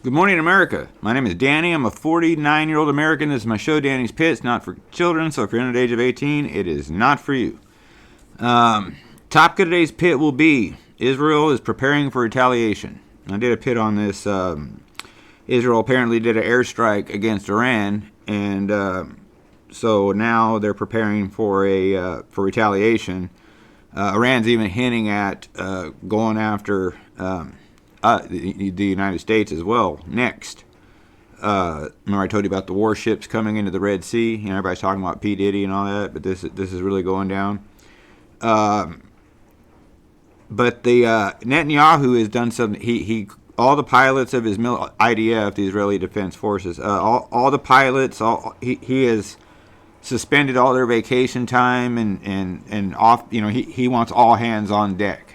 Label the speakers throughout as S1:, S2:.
S1: Good morning, America. My name is Danny. I'm a 49-year-old American. This is my show, Danny's Pit. It's not for children, so if you're under the age of 18, it is not for you. Topic of today's pit will be Israel is preparing for retaliation. I did a pit on this. Israel apparently did an airstrike against Iran, and so now they're preparing for retaliation. Iran's even hinting at going after the United States as well next. Remember I told you about the warships coming into the Red Sea? You know, everybody's talking about P. Diddy and all that, but this is really going down. But the Netanyahu has done something. He all the pilots of his IDF, the Israeli Defense Forces, all the pilots, he has suspended all their vacation time and off. You know, he wants all hands on deck.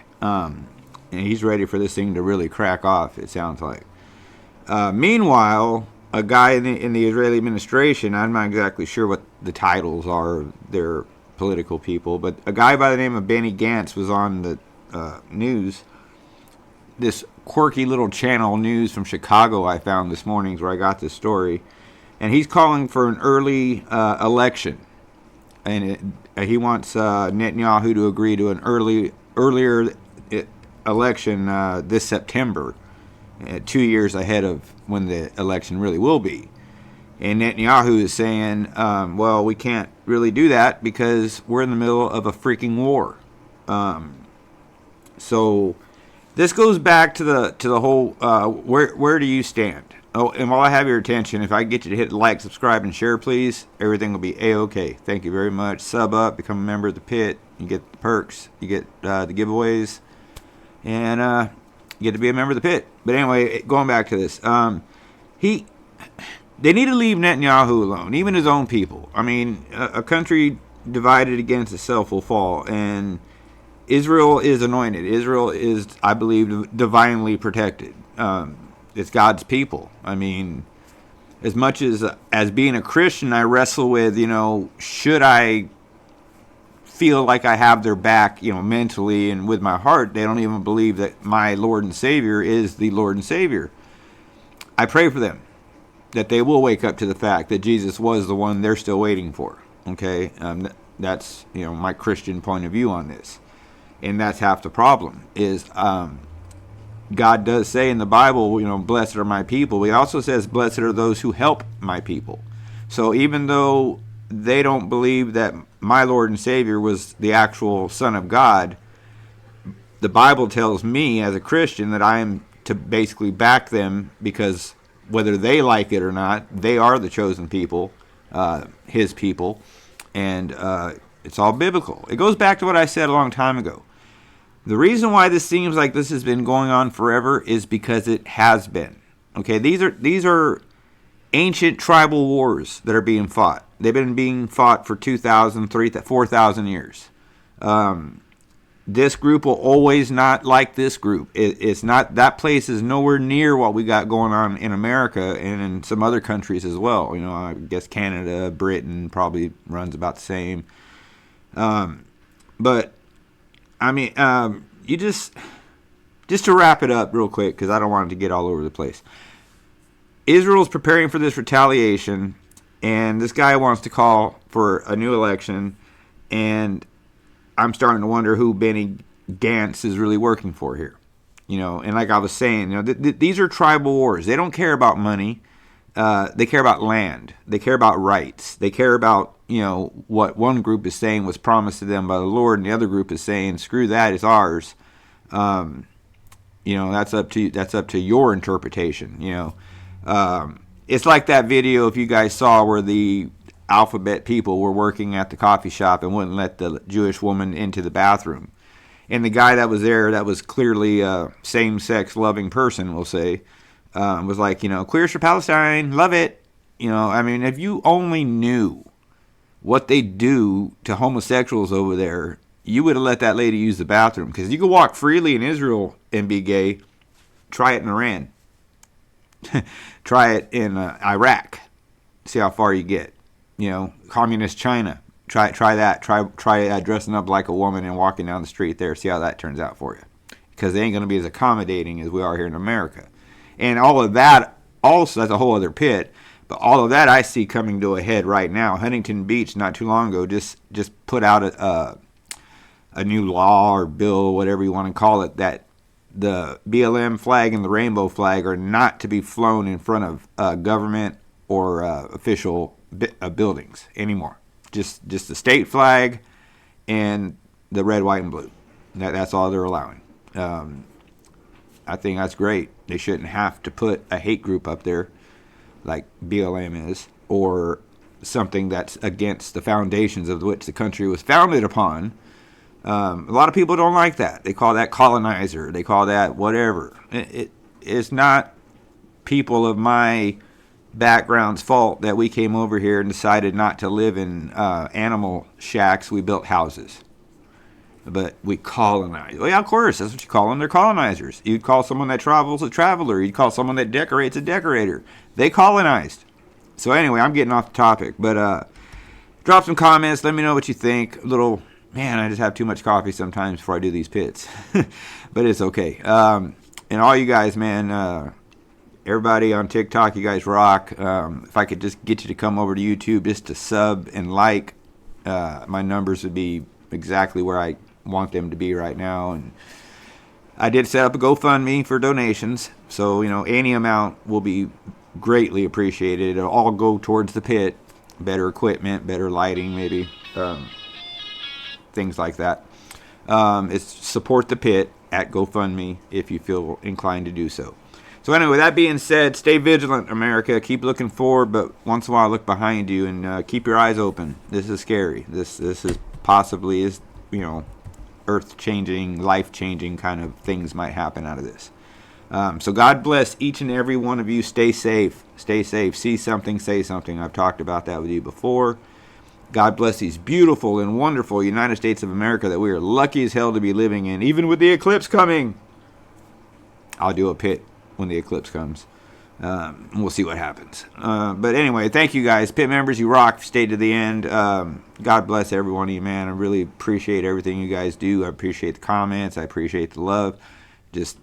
S1: And he's ready for this thing to really crack off, it sounds like. Meanwhile, a guy in the Israeli administration, I'm not exactly sure what the titles are of their political people, but a guy by the name of Benny Gantz was on the news. This quirky little channel news from Chicago I found this morning is where I got this story. And he's calling for an early election. And he wants Netanyahu to agree to an earlier election this September, 2 years ahead of when the election really will be. And Netanyahu is saying, well, we can't really do that because we're in the middle of a freaking war. So this goes back to the whole where do you stand? Oh, and while I have your attention, if I can get you to hit like, subscribe, and share, please, everything will be A-okay. Thank you very much. Sub up, become a member of the pit. You get the perks, you get the giveaways, and you get to be a member of the pit. But anyway, going back to this, they need to leave Netanyahu alone, even his own people. I mean, a country divided against itself will fall, and Israel is anointed. Israel is, I believe, divinely protected. It's God's people. I mean, as much as being a Christian, I wrestle with, should I feel like I have their back, mentally and with my heart. They don't even believe that my Lord and Savior is the Lord and Savior. I pray for them that they will wake up to the fact that Jesus was the one they're still waiting for. Okay, that's my Christian point of view on this, and that's half the problem. Is God does say in the Bible, blessed are my people. He also says, blessed are those who help my people. So even though they don't believe that my Lord and Savior was the actual Son of God, the Bible tells me as a Christian that I am to basically back them, because whether they like it or not, they are the chosen people, his people, and it's all biblical. It goes back to what I said a long time ago. The reason why this seems like this has been going on forever is because it has been. Okay, these are ancient tribal wars that are being fought. They've been being fought for 2,000, 3,000, 4,000 years. This group will always not like this group. It's not, that place is nowhere near what we got going on in America and in some other countries as well. I guess Canada, Britain probably runs about the same. But I mean, you just to wrap it up real quick, because I don't want it to get all over the place. Israel's preparing for this retaliation, and this guy wants to call for a new election, and I'm starting to wonder who Benny Gantz is really working for here. And like I was saying, these are tribal wars. They don't care about money. They care about land. They care about rights. They care about what one group is saying was promised to them by the Lord, and the other group is saying, screw that, it's ours. That's up to your interpretation. It's like that video, if you guys saw, where the alphabet people were working at the coffee shop and wouldn't let the Jewish woman into the bathroom, and the guy that was there, that was clearly a same-sex loving person, we'll say, was like, queers for Palestine, love it. If you only knew what they do to homosexuals over there, you would have let that lady use the bathroom. Because you can walk freely in Israel and be gay. Try it in Iran. Try it in Iraq. See how far you get. Communist China. Try that. Try dressing up like a woman and walking down the street there. See how that turns out for you. Because they ain't going to be as accommodating as we are here in America. And all of that also, that's a whole other pit. But all of that I see coming to a head right now. Huntington Beach, not too long ago, just put out a new law or bill, whatever you want to call it, that the BLM flag and the rainbow flag are not to be flown in front of government or official buildings anymore. Just the state flag and the red, white, and blue. That's all they're allowing. I think that's great. They shouldn't have to put a hate group up there like BLM is, or something that's against the foundations of which the country was founded upon. A lot of people don't like that. They call that colonizer. They call that whatever. It's not people of my background's fault that we came over here and decided not to live in animal shacks. We built houses. But we colonize. Well, yeah, of course, that's what you call them. They're colonizers. You'd call someone that travels a traveler. You'd call someone that decorates a decorator. They colonized. So anyway, I'm getting off the topic. But drop some comments. Let me know what you think. Man, I just have too much coffee sometimes before I do these pits. But it's okay. And all you guys, man, everybody on TikTok, you guys rock. If I could just get you to come over to YouTube just to sub and like, my numbers would be exactly where I want them to be right now. And I did set up a GoFundMe for donations, so any amount will be greatly appreciated. It'll all go towards the pit, better equipment, better lighting, maybe things like that. It's support the pit at GoFundMe if you feel inclined to do so. So anyway, that being said, stay vigilant, America. Keep looking forward, but once in a while look behind you and keep your eyes open. This is scary. This is possibly earth-changing, life-changing kind of things might happen out of this. So God bless each and every one of you. Stay safe. Stay safe. See something, say something. I've talked about that with you before. God bless these beautiful and wonderful United States of America that we are lucky as hell to be living in, even with the eclipse coming. I'll do a pit when the eclipse comes. We'll see what happens. But anyway, thank you guys. Pit members, you rock. Stay to the end. God bless every one of you, man. I really appreciate everything you guys do. I appreciate the comments. I appreciate the love. Just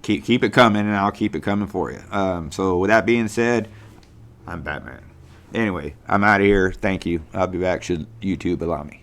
S1: keep it coming, and I'll keep it coming for you. So with that being said, I'm Batman. Anyway, I'm out of here. Thank you. I'll be back should YouTube allow me.